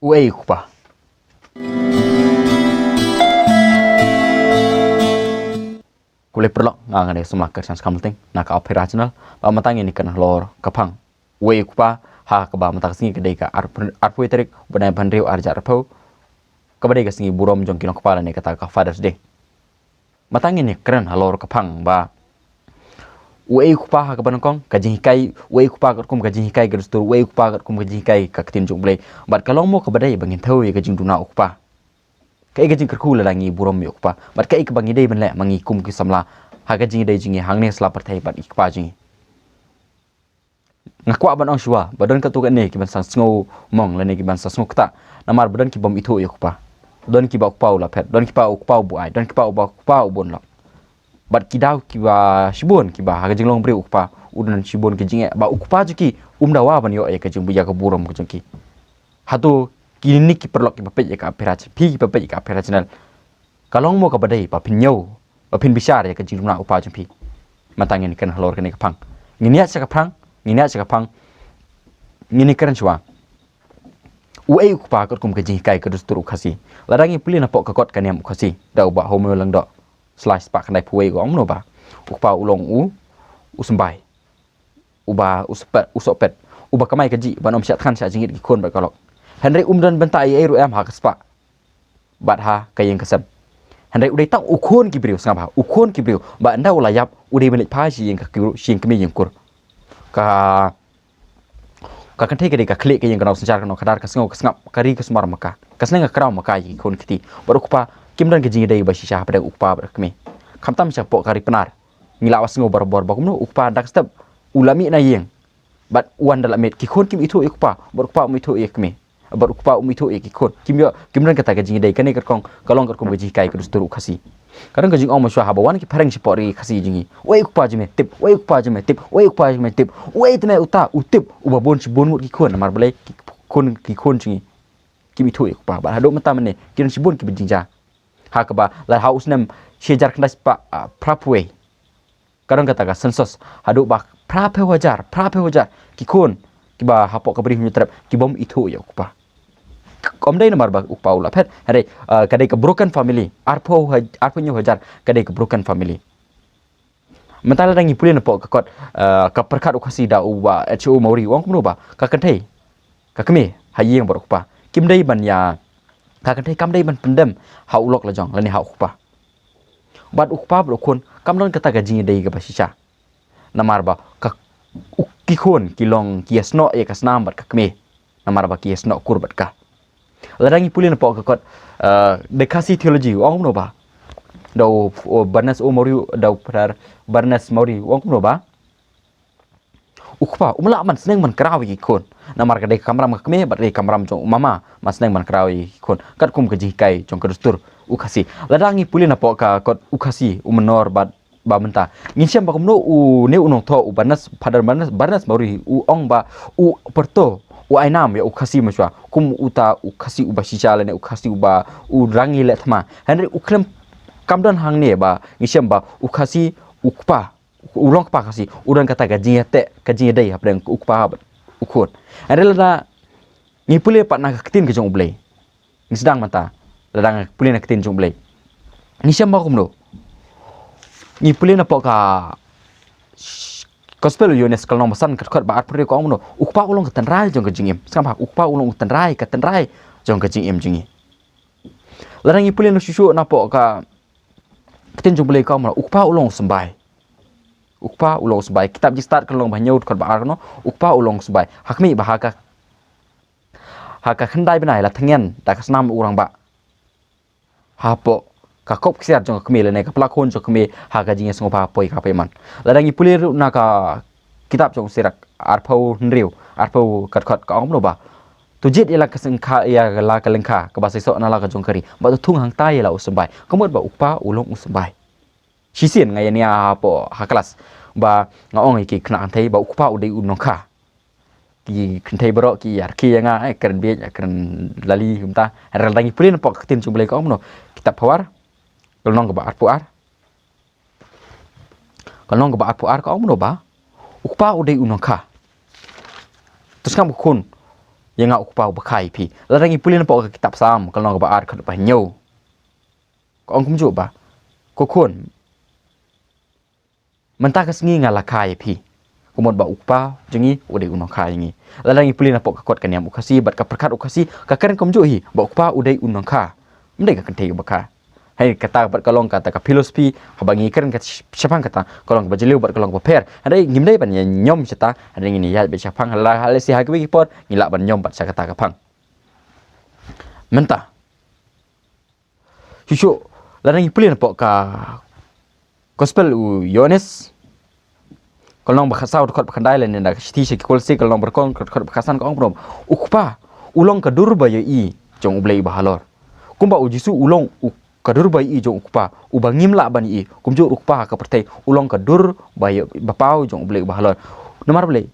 Uei kupa. Kulai perlok ngang ada semua kerja sekarang penting nak operasional. Matang ini kan Halor kapang. Uei kupa ha keba matang singi kedai ka arpu terik benai bandriu arja arpu. Kebadai ka singi burom jong kinong kepala ni kata ka Father's Day. Matang ini keren Halor kapang ba. Uei kupa ha keban kong kajing hikai uei kupa kat kum kajing hikai gerustur uei kupa kat kum kajing hikai ka ketin jong blai. Bat kalong mo kebadai bangin tahu ya kajing duna kupa. Kai gajing kerku lalangi burom mi kupa. Bat kai ke bangi dei ben le mangi kum ki samla ha gajing dei jingi hangne sla partai bat ikpa jingi. Ngakwa ban ong shwa badan ka tu kan ne ki ban sang sngo mong la ne ki ban sang sngo kta namar badan ki bom itu ya kupa. Don ki ba kupa la pet don ki pa kupa bu ai don ki pa kupa ubon la. Bat kidau ki ba shibon ki ba ha gajing long bre kupa udan shibon ki jinge ba kupa juki dawa ban yo ya gajing buya ka burom ku jengki. Hatu kini ki perlok ki papet ka peraj pi ki papet ka operasional kalong mo ka badai pa pinyo pa pin bisar ya ka jinuna upa jumpi matang ni kan Halor kan ni kapang ngini acha kapang ngini kan chwa uei upa ka kum ka jing kai ka dusturu khasi larangi puli na pok ka kot kan yam khasi da ba homo lang do slice pa kan dai puei go no ba upa ulong usmbai uba usopet uba kamai ka ji banom sya than sya jingit ki kon ba kalok Henry dan bentai air am ha kespa. Bat ha kayeng kesem. Henry udai tak ukun kibriu sangap ha. Ukun kibriu. Bat anda ulayap udai belik pasi yang kakiru sing kemi yang kur. Ka kan take ka klik yang kenal senjar kenal kadar kasngau kasngap kari kasmar maka. Kasneng ka kraw maka yi kon kiti. Baru kupa kimdan ke jingi dai ba shisha pada ukpa ber kemi. Kamtam sya pok kari penar. Ngila wasngo bor bakumno ukpa dak step ulami na yeng. Bat uan dalamit ki kon kim itu ukpa. Baru kupa itu kemi. Baru kupa itu ikut kimran kata gajing dai kane kerkong kalong kerkong gaji kai kedus turu khasi kadang gajing om maswa habawan ki pareng sipori khasi jingi wei kupa jime tip wei kupa jime tip wei kupa jime tip wei tme uta utip ubabon sibon mut ki kon mar balai ki kon jingi kim itu kupa ba hado mata mene kiran sibon ki bijingja ha ka ba la haus nam shejar knas pa prapwe kadang kata ga sensos hado ba prape wajar ki kon ki ba hapok ka beri hunyutrap ki bom itu ya kupa Komdai nomor bak upau lapet hari kadai ke broken family arpo nyu hajar kadai ke broken family mentala dangi pulin pok kakot ka perkat ukasi da uba HO mauri wong kuno ba ka kantai ka kemi hayeng bar upa kimdai ban ya ka kantai kamdai ban pendem ha ulok la jong lani ha upa bad upa brokon kamdon kata gaji dai ga basisha namar ba ka ukikon kilong kiasno ya kasnam bat ka kemi namar ba kiasno kurbat ka Larangi pulin pok kakot dekasi teologi wong no ba dau barnas mori dau prar barnas mori wong no ba ukpa umla man seneng man krawi kon namar ka dek kamram ka me bat dek kamram jong mama mas seneng man krawi kon kat kum ka jikai jong kedustur ukasi larangi pulin pok kakot ukasi umenor bat ba menta nginsiam ba kumno ne unong tho barnas padar barnas mori ong ba perto ainam ya ukasi maswa kum uta ukasi uba shishala ne ukasi uba rangi le thma henry uklem kamdan hang ne ba ngisiam ba ukasi ukpa ulong pa kasi udan kata gaji dai hapren ukpa ukut henry la ni pule pat na ketin ke jong blai ni sedang mata ladang pule na ketin jong blai ngisiam ba kumno ni pule na poka Gospel Yones kalau nombasan kat ba arpre ko amno ukpa ulong ketan rai jong kejingim sampa ukpa ulong ketan rai jong kejingim jingi larang ipulin susu napo ka ketin jong beli ko amno ukpa ulong sembai kitab ji start kalau banyaud kat ba arno ukpa ulong sembai hakmi bahaka haka khandai benai la thengen ta kasnam urang ba hapo ka kop ksiar jong kemi le ne ka plakon jong kemi ha ka jinge songopa poi ka peman ladang ipulir na ka kitab jong sirak arpau nriu arpau kat ka omno ba tujit ila kasengkha ya la kalengkha ka ba sesok na la ka jong kari ba tu thung hang tai la usbai komot ba upa ulong usbai sisien ngai ni apo ha kelas ba ngaong iki kna antai ba upa udai unongkha ki kentai berok ki yar ki nga keren bi keren lali humta ladang ipulir pok tin jong beli ka omno kitab pawar kalong ke ba puar ka omno ba ukpa udai unongkha terus kam kun yang ngau kupa bakai pi larangi pulin pok kitab sam kalau ngau baar khat banyo ko ong kumju ba ko kun mentah kesengi ngalakai pi kumod ba ukpa jengi udai unong kai ngi larangi pulin pok kakot kan yam ukasi bat ka perkat ukasi ka keren kumju hi ba ukpa udai unong ka mendai ka kentei baka hai kata bat kalong kata ka filosofi habangi keren ka syapang kata kalong bajeliu bat kalong paper hadai ngimdai ban nyom cita hadai ngini ya be syapang hala hal si hagwi pot ngilak ban nyom bat kata ka pang mentah Cucu larang ipulin pok ka gospel u Yohanes kalau bakasau dekat bakandai lain ndak sti se kolse kalau berkon dekat bakasan ka ong ukpa ulong ka durba ye i jong ublei bahalor kumba ujisu ulong kadur bai i jong ukpa ubangim la bani i kumju ukpa ka pertai ulong kadur bai bapau jong ublei bahalor nomar blei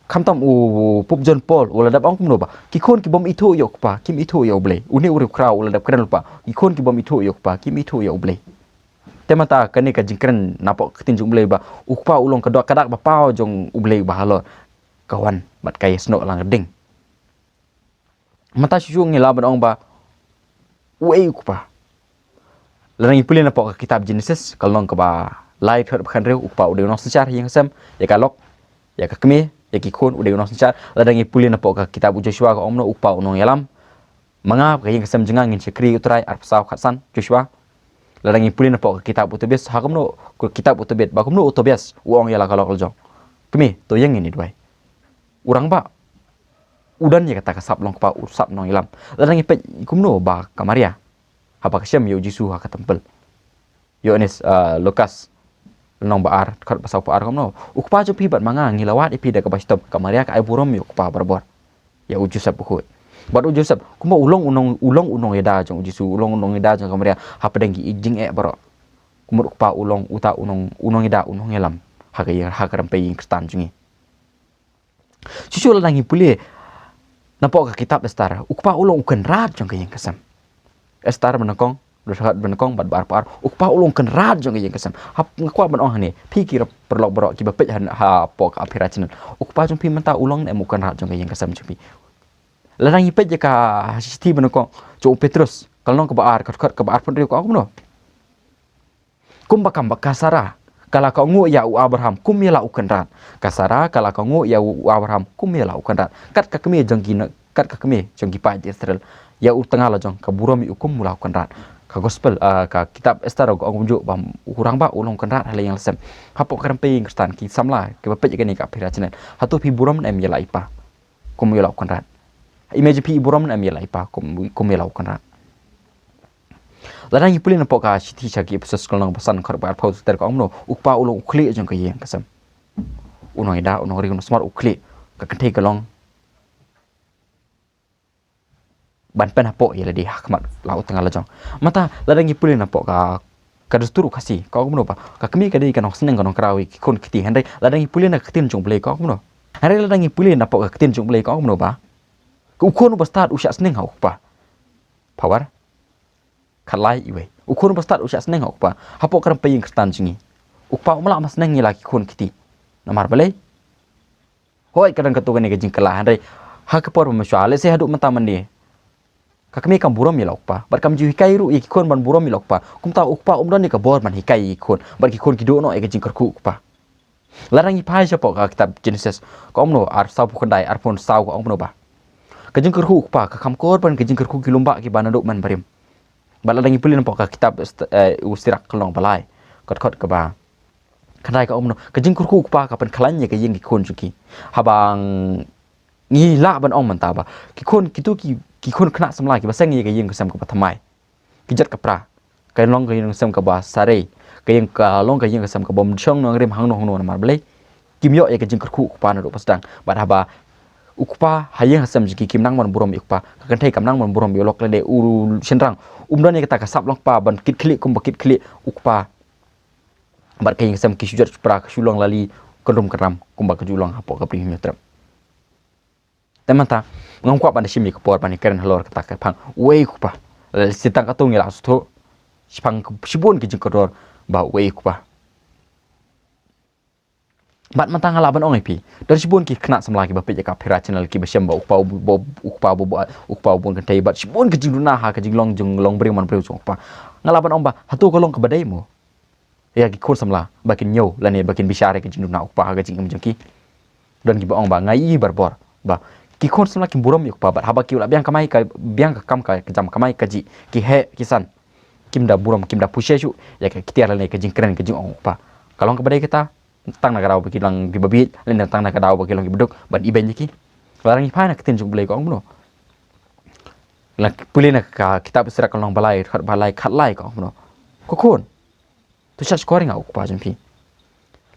kamtam u pup John Paul wala dap ong kumno ba kikon ki bom itu yok pa kim itu ya ublei uni uri kraw wala dap kren lupa kikon ki bom itu yok pa kim itu ya ublei temata kani ka jingkren napok ketin jong ublei ba ukpa ulong kadok kadak bapau jong ublei bahalor kawan mat kai snok lang ding mata syung ngila ban ong ba uei ukpa larang ipulin napok kitab Genesis kalong ka ba lai thot bakhan reu ukpa ude no secar yang sem ya kalok ya ka kemi ya kikon ude no secar larang ipulin napok kitab Joshua ka omno ukpa unong yalam mangap ka yang sem jengang ngin sekri utrai arpsau khatsan Joshua larang ipulin napok kitab utobes hakomno kitab utobet bakomno utobes uong yala kalok aljong kemi to yang ini duai urang ba udan ya kata kasap long pa usap nong yalam larang ipet kumno ba kamaria apa kesyam yo jisu ha katempel Yohanes Lukas nong baar kat pasau paar komno ukpa jo pi bat manga ngilawat ipi da ka bastop kamaria ka ai burom yo ukpa barbor ya ujusap buku bat ujusap kuma ulong unong eda jong jisu ulong unong eda jong kamaria ha pedeng gi ijing baro kuma ukpa ulong uta unong eda unong elam ha ka karampe ing kristan jungi susul langi puli napok ka kitab estar ukpa ulong uken rat jong kayeng kesam estar menakong dosahat menakong bat bar par ukpa ulong ken rat jong kayeng kesam hap ngakwa ban ong ni pikir perlok berok ki bapet ha pok apiracin ukpa jong pi menta ulong ne mukan rat jong kayeng kesam jong pi larang ipet je ka sisti menakong jo Petrus kalong ke baar kat ke baar pun riu ko no kum bakam bakasara kala ka ngu ya u Abraham kum yela uken rat kasara kala ka ngu ya u Abraham kum yela uken rat kat ka kemi jong ki kat ka kemi jong ki pa Israel ya u tengah la jong ka burom ukum mula uken rat ka gospel ka kitab Esther go ong jo bam urang ba ulong ken rat hal yang lesem hapok karampe kristan ki samla ke bapet je ni ka piracinen hatu pi burom em yela ipa kum yela uken rat image pi burom em yela ipa kum yela uken rat larang ipulin pok ka siti chaki episode kolong pesan kar bar pau ter ko omno ukpa ulong ukli jong ka yeng kasam unong ida unong ri smart ukli ka kentei kalong ban pen apok ya di hakmat laut tengah lajong mata larang ipulin apok ka kadusturu kasi ka omno pa ka kemi ka di kanong seneng kanong krawi kon kiti handai larang ipulin ka ketin jong blei ka omno hari larang ipulin apok ka ketin jong blei ka omno ba ku ukon ba start usya seneng ha ukpa power kalai iwe ukun pastat usya seneng ukpa hapok karam paying kristan jingi ukpa umla mas seneng lagi kun kiti namar balai hoi kadang katugan ni gajing kalah handai ha kapor mesyale se haduk mentaman ni kakami kam burom mi ukpa bar kam ji hikai ru ikon ban burom mi ukpa kum ta ukpa umdon ni ka bor man hikai ikon bar ki kon kido no e gajing karku ukpa larang ipai sapok ka kitab Genesis ko omno ar sau pukandai ar pon sau ko omno ba gajing karku ukpa ka kam kor ban gajing karku kilumba ki banaduk man barim bala dangi pulin pok kitab ustirak kelong balai kot ke ba kadai ka omno ka jingkurku pa ka pen khalanya ka yeng ki kon juki habang ngi la ban ong manta ba ki kon kitu ki kon khna samla ki basang ngi ka yeng ka sam ka pathamai ki jat ka pra ka long ka yeng sam ka ba sare ka yeng ka long ka yeng ka sam ka bom chong no rem hang no mar balai kimyo ya ka jingkurku pa na ro pasdang ba haba ukpa hayeng hasam jiki kimnang man burom ukpa ka thai kamnang man burom biolok le de uru senrang umdan ni kata ka sap long pa ban kit klik kum bakit klik ukpa bar kayeng sam ki sujat pra ka sulong lali kondom keram kum bak julong hapo ka primi trap temata ngongkwa ban simi ka por ban keren halor kata ka phang wei ukpa sitang ka tung ila sto sipang sibun ki jingkordor ba wei ukpa Bat mantang halaban ong pi. Dan sibun ki kena semla ki bapet jaka pira channel ki basyam ba ukpau bun kan tai bat sibun ke jingduna ha ke jinglong long bring man breu so pa. Ngalaban ong ba hatu kolong ke badai mo. Ya ki kur semla bakin nyo lani bakin bisyare ke jingduna ukpa ha ke jingem jengki. Dan ki ba ong ba ngai barbor ba ki kur semla ki burom yuk pa bat haba ki ula biang kamai ka biang ka kam ka jam kamai ka ji ki he kisan kim da burom kim da pushe shu ya ke kitiar lani ke jingkren ke jing ong pa. Kalau ke badai kita tang nak daw bagi lang gibabit len tang nak daw bagi lang gibeduk ban iben ki larang ipa nak tin jung blai ko ngno la puli nak ka kitab serak long balai khat lai ko ngno ko kon tu sha scoring au pa jam pi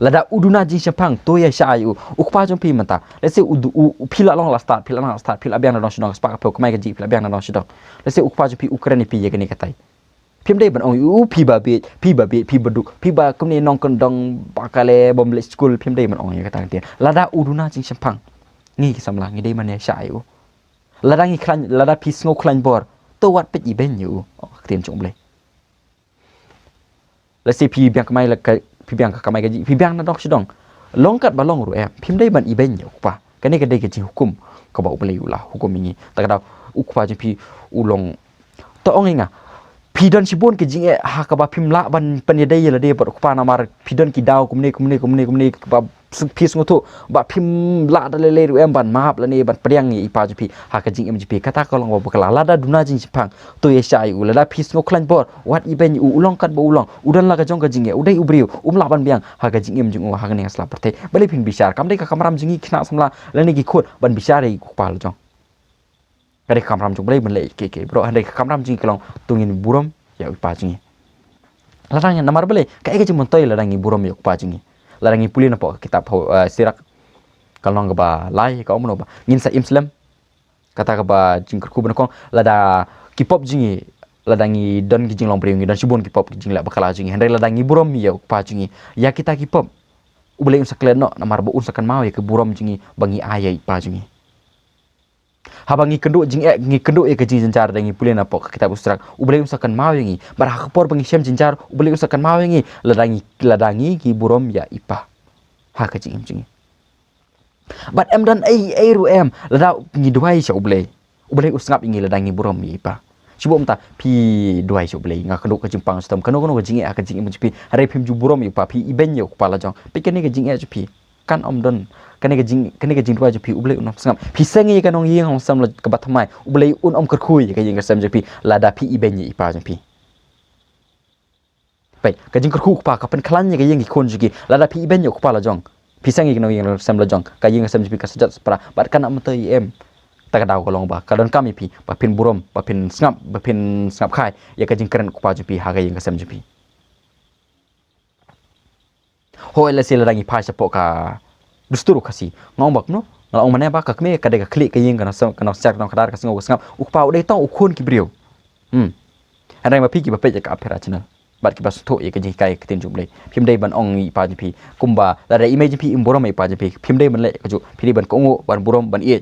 lada uduna jing sepang to ya sha yu ukpa jam pi mata let's say udu pila long la start pila biang na dong shidong spak ko mai ka ji pila biang na dong shidong let's say ukpa jam pi ukraine pi ye ka ni katai phim đây bạn ong phi ba beduk phi ba kom ni nong kon dong bakale bom le school phim đây bạn ong ya katang tian lada uduna jing sampang ngi ki samla ngi dei man ya sha yu lada ngi klan lada pi sngo klan bor to wat pet i ben yu tien chung ble la si phi biang kamai la phi biang kamai ga ji phi biang na dok sidong long kat ba long ru em phim đây bạn i ben yu pa ka ni ka dei ka ji hukum ka ba ble yu la hukum ni ta da ukpa ji phi ulong to ong nga pidon sibun ke jing ha ka ba phim la ban panyadai la de par pa na mar pidon ki daw kumne ba pis ngotu ba phim la da le ru em ban map la ne ban priang ni pa ji ha ka jing em ji kata ka long ba kala la da duna jing sipang to ye sha u la da pis ngo klan bor wat i ben u ulong kat bo ulong udan la ka jong ka jing e udai ubriu la ban biang ha ka jing em jing ha ka ne asla perte bale phin bichar kam de ka kamram jingi khna samla la ne ki khot ban bichar e ku pa la jong kada kamram jung blai benle ke bro handai kamram jing kelong tungin burom ya upa jingi larang yang namar bele ka ege jing montoi larang burom ya upa jingi larang puli na po kitab sirak kalong ga ba lai ka omno ba ngin sa islam kata ga ba jing ku ben kong lada kipop jingi ladangi don gi jing long priung dan sibun kipop jing la bakala jingi handai ladangi burom ya upa jingi ya kita kipop ubele unsaklen no namar bo unsakan mau ya ke burom jingi bangi ayai pa jingi habangi kenduk jing ngi kenduk ke jing jenjar dangi pulin apa kitab ustrak ubele usakan mau ngi bar hakpor bangi sem jenjar ubele usakan mau ngi ladangi ki burom ya ipa ha ka jing jing but em dan ai ru em lada ngi duai sha ubele usngap ngi ladangi burom ya ipa sibom ta pi duai sha ubele nga kenduk ke jimpang stom kano jing ka jing pi hare phim ju burom ipa pi iben yo kepala jong pi kene ke jing pi kan om don kene ke jing dua jepi ubele unam sangam pisang ye kanong yeng hong sam la ke batmai ubele un om kerkhui ke jing kesam jepi lada pi iben ye ipa jepi pai ke jing kerkhu pa ka pen klan ye ke yeng ikon jugi lada pi iben ye pa la jong pisang ye kanong yeng sam la jong ka yeng kesam jepi ka sejat separa bat kan am te em ta ka daw kolong ba kadon kami pi ba pin burom ba pin ngap khai ye ke jing keren pa jepi ha ke yeng kesam jepi hoi la sila rangi pa sapo ka dusturu kasi ngong bak no ngong mana ba ka kme ka de ka klik ka yeng kana sak no kadar ka singo ngap ukpa de tong ukun ki brio anai ma pi ki ba pe ka apera channel bat ki ba su tho ye ka ji kai ka tin jum le phim dei ban ong i pa ji pi kumba la da image pi imborom i pa ji pi phim dei ban le ka ju phiri ban ko ngo ban borom ban ye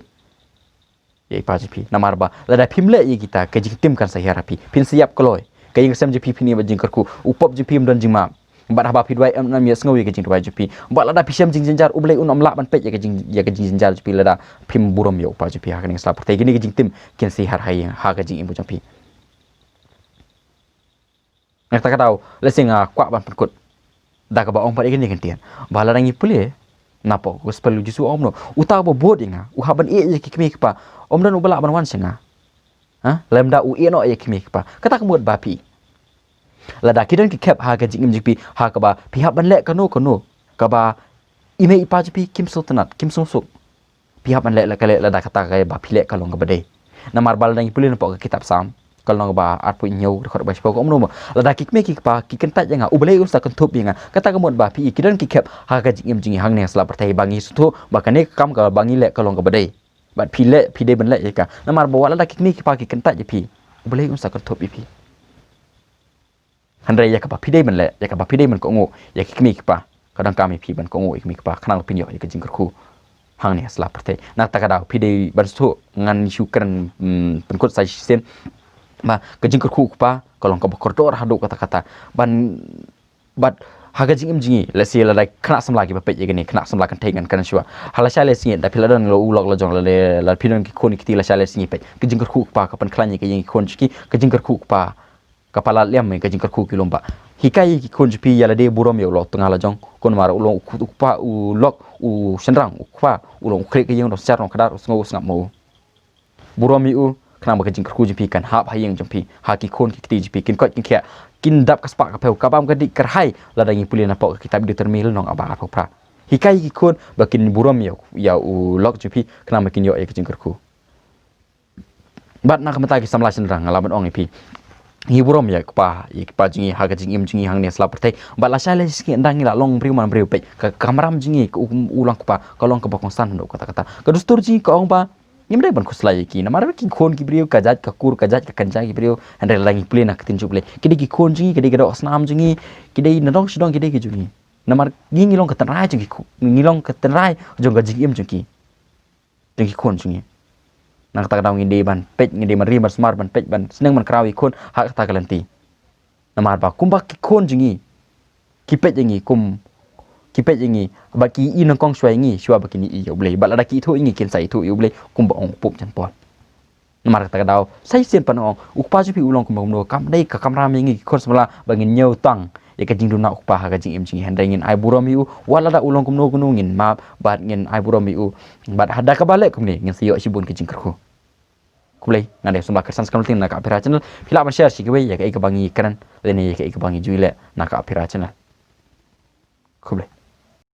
pa ji pi namar ba la da phim le ye kita ka ji tim kan sa herapi pin siap koloi ka yeng sam ji pi phini ba jing karku upop ji phim dan jing ma bat haba pidwai am nam yes ngawi ke jing dwai jepi bat lada pisam jing jenjar ublei un am la ban pet ya ke jing jenjar jepi lada pim burom yo pa jepi ha ke ning slap te gini ke jing tim ken si har hai ha ke jing imbu jepi nak ta ka dau lesinga kwa ban pekut da ka ba ong pa gini ken tian ba la rangi pule napo ko spelu jisu om no uta bo bod inga u haban e ye ki kmi pa om dan ubala ban wan singa ha lemda u e no ye kmi pa kata kemut ba pi lada kidan ki kep ha ka jing imjpi ha ka ba pi ha ban le kano ka ba ime ipa jpi kim sultanat kim sungsuk pi ha ban le la kale lada kata ka ba pi le kalong ka bade namar bal dang pulin po ka kitab sam kalong ba at pu nyau khot ba spo ko omno lada ki me ki pa ki kan ta janga ubele usta kan thup binga kata ka mod ba pi kidan ki kep ha ka jing imjing hang ne sla pertai bangi su ba kane kam ka bangi le kalong ka bade bat pi de ban le ka namar ba lada ki me ki pa ki kan ta jpi ubele usta kan thup pi handai ya ka pidai man le ya ka pidai man ko ngo ya ki kmi pa kadang kami pi ban ko ngo ikmi pa khnang pinyo ya ka jing kerku hang ne asla perte na ta ka da pidai ban su ngan syukran penkut sai sen ba ka jing kerku pa kolong ka kordor hadu kata-kata ban but haga jing jingi la si la dai khna samla ki ba pe ye ni khna samla kan thai kan shwa hala sha le singi da phila dan lo ulok la jong le la phinon ki khoni ki la sha le singi pe ki jing khu pa ka pan khlani ki yin khon ki ka jing khu pa kapala liam me ka jing khu ki lomba hikai ki khon pi ya la de burom yo lo tanga la jong kon mara ulong pa u lok u senrang u pa ulong khre ki yin ro sar ro khada ngo ngap mo burom u khna ma ka jing khu pi kan hap hayeng jampi ha ki khon ki ti pi kin ko kin kya kin dap kaspak kapeu kabam ka dik kerhai la dangi pulina pok kitab determil nong aba apa pra hikai ki khon bakin burom ya u lok jupi kena makin yo ek jingkerku bat nak mata ki samla senrang ngalaban ong ipi hi burom ya pa jingi ha ka jingim jingi hang ne slap pertai bat la sale ski ndangi la long briu man briu pe ka kamaram jingi ulang pa ka long ka bakong stan ndo kata-kata ka dustur jingi ka ong pa nyamre ban khuslai ki na mar ki khon ki briu ka jat ka kur ka jat ka kanjang ki briu andre langi plena ka tinju ble kidi ki khon jingi kidi ga osnam jingi kidi nadong sidong kidi ki jungi na mar ngi long ka tanrai jingi ngi long ka tanrai jong ga jingim jingi jingi khon jingi na kata daw ngi ban pej ngi man ri ban smart ban pej ban seneng man krawi khon ha kata galanti na mar ba kumba ki khon jingi ki pej jingi kum kipet ingi baki inang kong shwai ngi shwa baki ni iyo ble balada ki thu ingi kin sai thu iyo ble kumba ong pup chan pon namar ta daw sai sen pan ong ukpa ju pi ulong kumba no kam dai ka kamra mi ngi khon samla bangin nyau tang ya ka jing duna ukpa ha ka jing im jing handai ngin ai burom yu wala da ulong kumno gunu ngin ma bat ngin ai burom yu bat hada ka bale kumni ngin siyo sibun ke jing kerku kulai ngade samla kersan skam tin na ka apira channel phila ban share sikwe ya ka bangi karan lene ya ka bangi juile na ka apira channel kulai